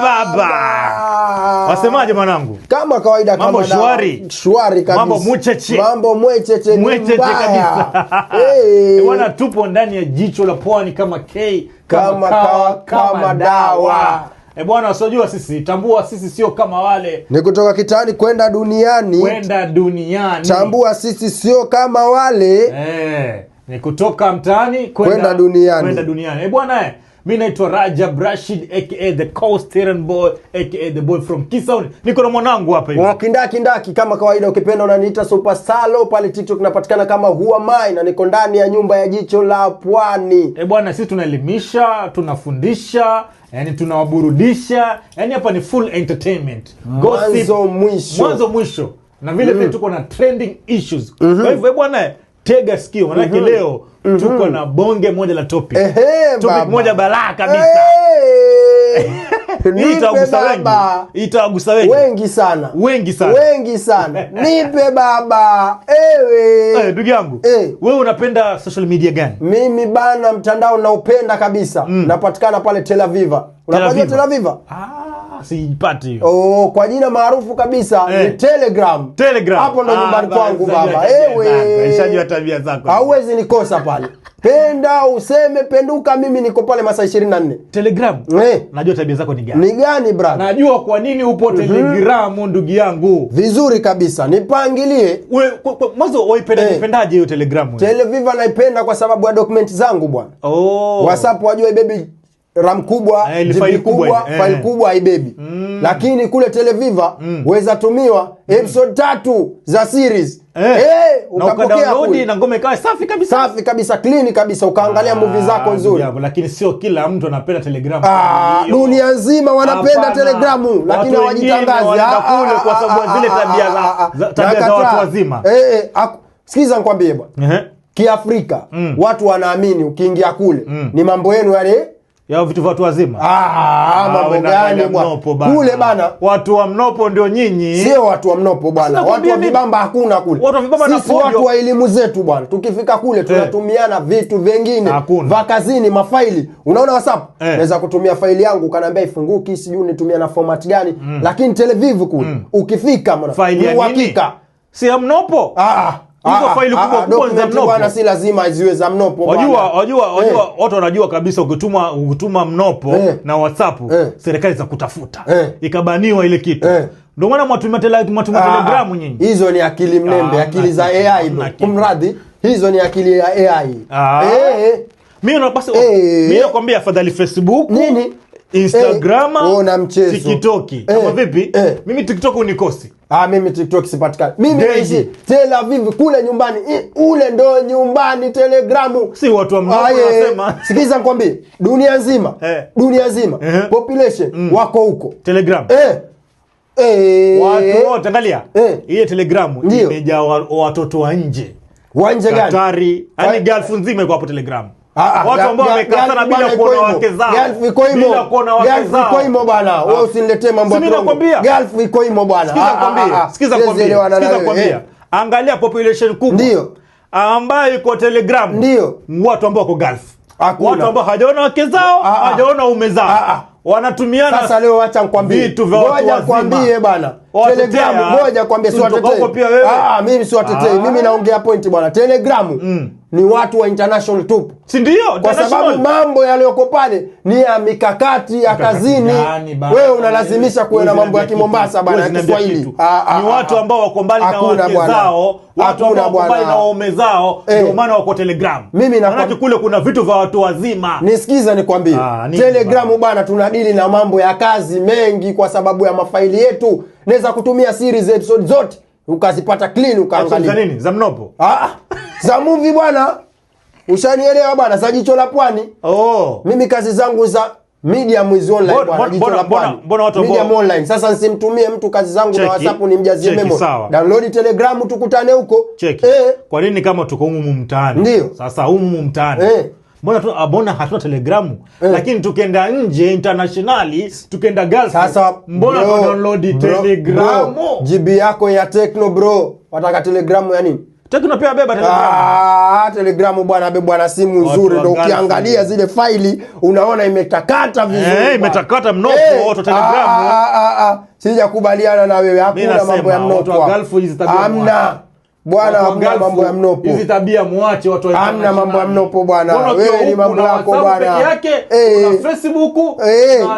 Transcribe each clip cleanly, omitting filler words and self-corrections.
Baba. Wasemaje mwanangu? Kama kawaida, kama mambo shwari. Shwari kabisa. Mambo mwecheche. Mambo mwecheche kabisa. Bwana, tupo ndani ya jicho la pwani kama K kama dawa. Bwana, usijua sisi, tambua sisi sio kama wale. Ni kutoka kitani kwenda duniani. Tambua sisi sio kama wale. Ni kutoka mtaani kwenda duniani. Bwana, mimi naitwa Rajab Rashid aka the Coastern Boy aka the boy from Kisauni. Niko na mwanangu hapa hivi. Kindaki kama kawaida, ukipenda unaniita Super Salo, pale TikTok tunapatikana kama Who Am I, na niko ndani ya nyumba ya jicho la pwani. Bwana, sisi tunaelimisha, tunafundisha, yani tunawaburudisha. Yani hapa ni full entertainment. Mwanzo mwisho. Na vile tuko na trending issues. Kwa hivyo bwana, tega sikio, manake leo tuko na bonge moja la topic. Topic moja balaa kabisa. Itawagusa wengi sana. Nipe baba. Ndugu yangu, wewe unapenda social media gani? Mimi bana, mtandao naupenda kabisa. Napatikana pale Tel Aviv. Unapajua Tel Aviv? Sijipati hiyo. Kwa jina maarufu kabisa ni Telegram. Hapo ndo nyumbani kwangu baba. Nishajua tabia zako. Hauwezi nikosa pale. Penda useme penduka, mimi niko pale masaa 24. Telegram? Najua tabia zako ni gani. Ni gani brother? Najua kwa nini upo Telegram ndugu yangu. Vizuri kabisa. Nipangilie. Mwanzo waipendaje hiyo Telegram? Televiva naipenda kwa sababu ya dokumenti zangu bwana. WhatsApp wajua baby, RAM kubwa, GB kubwa, file kubwa haibebi. Lakini kule Televiva weza tumiwa episode 3 za series. Ukadownload na ngome ikawa safi kabisa, clean kabisa, ukaangalia movie zako nzuri. Lakini sio kila mtu anapenda Telegram. Dunia nzima wanapenda Telegramu, lakini hawajitangazi kule kwa sababu zile tabia za watu wazima. Sikiza nikwambie bwana. Kiafrika watu wanaamini ukiingia kule ni mambo yenu yale ya vitu vya watu wazima. Mambo gani bwana? Kule bana, watu wa mnopo ndio nyinyi. Sio watu wa mnopo bwana. Watu wa vibamba hakuna kule. Sisi watu wa elimu zetu bwana. Tukifika kule tunatumiana vitu vingine. Va kazini, mafaili. Unaona WhatsApp? Naweza kutumia faili yangu ukaniambia ifunguki, sijui nitumia na format gani. Lakini Televiv kule ukifika bwana, ni uhakika. Si ya mnopo? Hizo faili kubwa za mnopo bwana, si lazima ziwe za mnopo bwana. Wajua watu wanajua kabisa ukituma mnopo na WhatsApp serikali za kutafuta. Ikabaniwa ile kitu. Ndio maana mwatumia Telegram nyinyi. Hizo ni akili mnembe, akili za AI. Kumradhi, hizo ni akili ya AI. Mimi nakwambia afadhali Facebook. Nini? Instagram, TikTok. Kama vipi? Mimi TikTok unikosi. Mimi TikTok sipatikani. Mimi naishi Tel Aviv kule nyumbani. Ule ndo nyumbani Telegramu. Si watu wa mnopo wanasema. Sikiza nikwambie, dunia nzima population wako huko Telegram. Watu wote angalia. Ile Telegramu imejaa watoto wa nje. Wa nje gani? Katari, yani Gulf nzima iko hapo Telegram. Watu ambao wamekaa sana bila kuona wake zao. Bila kuona wake zao. Gulf iko imo bwana. Wewe usiniletee mambo ya Kongo. Gulf iko imo bwana. Sikiza kwambia. Angalia population kubwa. Ndio. Ambayo iko Telegram. Ndio. Watu ambao wako Gulf. Watu ambao hawajaona wake zao, hawajaona ume zao. Wanatumiana. Sasa leo acha nikwambie. Vitu vya watu wazima. Kwambie bwana. Telegram ngoja kwambie, si watetei. Mimi si watetei. Mimi naongea point bwana. Telegram ni watu wa international tupu. Si ndio? Kwa sababu mambo yaliyoko pale ni ya mikakati ya kazini. Wewe unalazimisha kuwe na mambo ya Kimombasa bwana, ya Kiswahili. Ni watu ambao wako mbali na wake zao, watu ambao wako mbali na waume zao, ndio maana wako Telegram. Maana kule kuna vitu vya watu wazima. Nisikiza nikwambie. Telegram bwana, tunadili na mambo ya kazi mengi kwa sababu ya mafaili yetu. Naweza kutumia series episode zote ukazipata clean ukaangalia. Za nini? Za mnopo? Za movie bwana. Ushanielewa bwana, za jicho la pwani. Mimi kazi zangu za media mwizi online bwana, jicho la pwani. Media online. Sasa nisimtumie mtu kazi zangu na WhatsApp nimjazie memo. Download Telegram tukutane huko. Kwa nini kama tuko humu mtaani? Ndio. Sasa humu mtaani. Mbona hatuna Telegramu? Lakini tukenda nje internationally, tukenda Gulf. Sasa mbona download Telegramu? GB yako ya Tecno bro. Wataka Telegramu ya nini? Tekno pia beba Telegram. Telegram bwana beba na simu nzuri ndio ukiangalia zile faili unaona imetakata vizuri. Imetakata mnoko watu Telegram. Sijakubaliana na wewe, hakuna mambo ya mnoko. Watu wa Gulf hizi tabia. Hamna. Bwana hakuna mambo ya mnopo. Hizi tabia muache watu wa. Hamna mambo ya mnopo bwana. Wewe ni mambo yako bwana. Peke yake na Facebook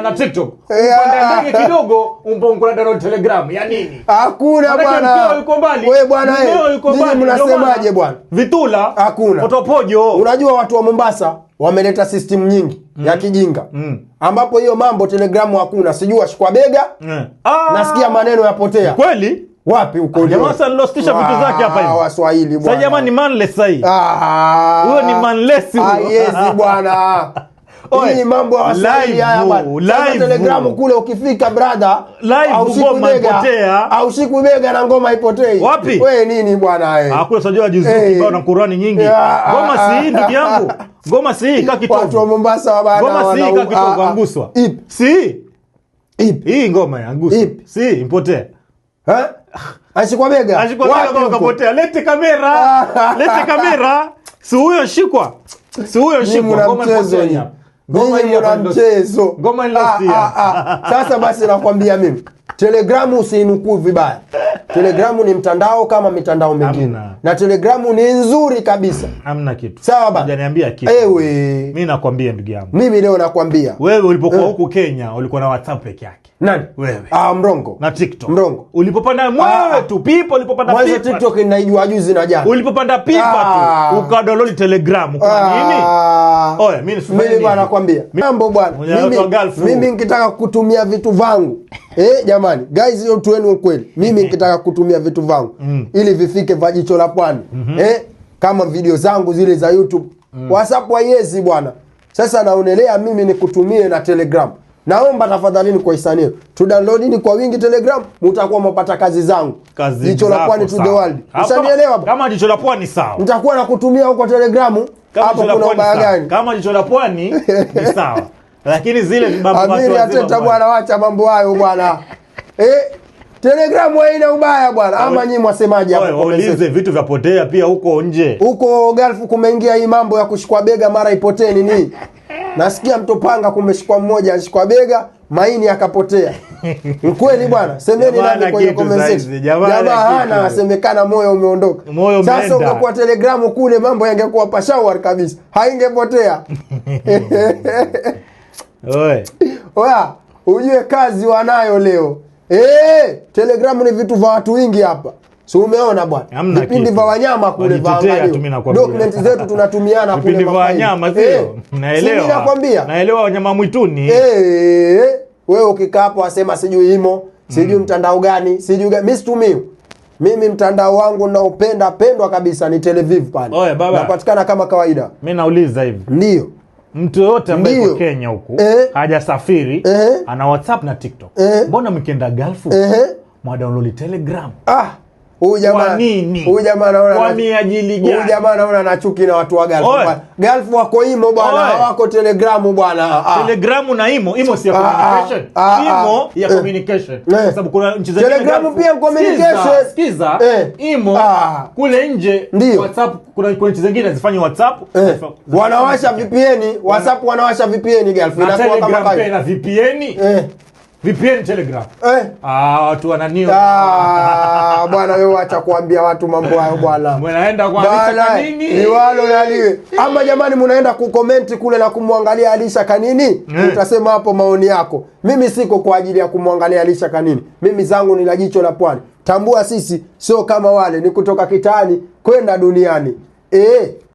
na TikTok. Upande ndege kidogo umbongo na Telegram. Ya nini? Hakuna bwana. Wewe bwana nini mnasemaje bwana? Vitula. Hakuna. Utopojo. Unajua watu wa Mombasa wameleta system nyingi ya kijinga. Ambapo hiyo mambo Telegram hakuna. Sijui washikwa bega. Nasikia maneno yapotea. Kweli? Wapi uko? Jamaa sasa nilostisha vitu zake hapa hivi. Waswahili bwana. Sasa jamaa ni manless sasa hii. Huyo ni manless huyo. Yes bwana. Hii mambo ya Waswahili haya bwana. Telegram kule ukifika brother, live ngoma ipotea. Au siku bega na ngoma ipotei. Wapi? Wewe nini bwana wewe? Hakuna sajua juzi kibao na Qurani nyingi. Ngoma si ndugu yangu. Ngoma si kitovu. Watu wa Mombasa bwana. Ngoma si kitovu anguswa. Si. Hii ngoma ya anguswa. Si impotee. Ashikwa bega. Ashikwa bega kwa kapotea. Lete kamera. Lete kamera. Si huyo shikwa. Si huyo shikwa. Ngoma ipotea. Ngoma ni mchezo. Ngoma ni Sasa basi nakwambia mimi. Telegramu usinukuu vibaya. Telegramu ni mtandao kama mitandao mingine. Na Telegramu ni nzuri kabisa. Hamna kitu. Sawa bana. Hujaniambia kitu. Mimi nakwambia ndugu yangu. Mimi leo nakwambia. Wewe ulipokuwa huku Kenya ulikuwa na WhatsApp peke yake. Nani? Wewe. Mrongo. Na TikTok. Mrongo. Ulipopanda mwewe tu pipa, ulipopanda pipa. Mwanzo TikTok inaijua juzi na jana. Ulipopanda pipa tu ukadownload Telegram kwa nini? Oya, mimi bwana nakwambia. Mambo bwana. Mimi nikitaka kutumia vitu vangu. Jamani, guys hiyo tueni ukweli. Mimi nikitaka kutumia vitu vangu ili vifike Jicho la Pwani. Kama video zangu zile za YouTube. WhatsApp haiwezi bwana. Sasa naonelea mimi nikutumie na Telegram. Naomba tafadhalini kwa hisani tu downloadini kwa wingi Telegram, mtakuwa mpata kazi zangu. Jicho la Pwani to the world. Usanielewa? Kama Jicho la Pwani sawa. Nitakuwa nakutumia huko Telegram. Hapo kuna ubaya gani? Kama Jicho la Pwani ni sawa. Lakini zile vibaba watu Amiri ateta bwana, wacha mambo hayo bwana. Telegram haina ubaya bwana. Ama nyinyi mwasemaje hapo? Waulize vitu vyapotea pia huko nje. Huko Gulf kumeingia hii mambo ya kushikwa bega mara ipotee nini? Nasikia Mtopanga kumeshikwa mmoja ashikwa bega, maini akapotea. Kweli bwana? Semeni nani kwenye comments. Jamaa hana asemekana moyo umeondoka. Sasa ungekuwa Telegram kule mambo yangekuwa pashawar kabisa. Haingepotea. Oya, ujue kazi wanayo leo. Telegram ni vitu vya watu wengi hapa. Si umeona bwana? Vipindi vya wanyama kule vaangalia. Document zetu tunatumiana kule vipindi vya wanyama sio? Naelewa. Mimi nakwambia. Naelewa wanyama mwituni. Wewe ukikaa hapo wasema sijui imo, sijui mtandao gani, sijui gani. Mimi situmii. Mimi mtandao wangu naupenda pendwa kabisa ni Televive pale. Napatikana kama kawaida. Mimi nauliza hivi. Ndio. Mtu yote ambaye yuko Kenya huku hajasafiri ana WhatsApp na TikTok. Mbona mkienda Gulf mwadownload Telegram? Huyu jamaa naona kwa miajili gani? Huyu jamaa naona na chuki na watu wa Gulf. Gulf wako imo bwana, wako Telegram bwana. Telegram na imo si ya communication. Imo ya communication. Kwa sababu kuna nchi zingine Telegram pia communication. Sikiza. Imo kule nje WhatsApp kuna nchi zingine zifanye WhatsApp. Wanawasha VPN, WhatsApp wanawasha VPN Gulf. Inakuwa kama kawaida. Na VPN? VPN Telegram. Watu wananio. Bwana wewe acha kuambia watu mambo hayo bwana. Mnaenda kuandika kanini? Ni walo naliwe. Ama jamani mnaenda kucomment kule na kumwangalia Alisha Kanini? Utasema hapo maoni yako. Mimi siko kwa ajili ya kumwangalia Alisha Kanini. Mimi zangu ni la Jicho la Pwani. Tambua sisi sio kama wale, ni kutoka kitaani kwenda duniani.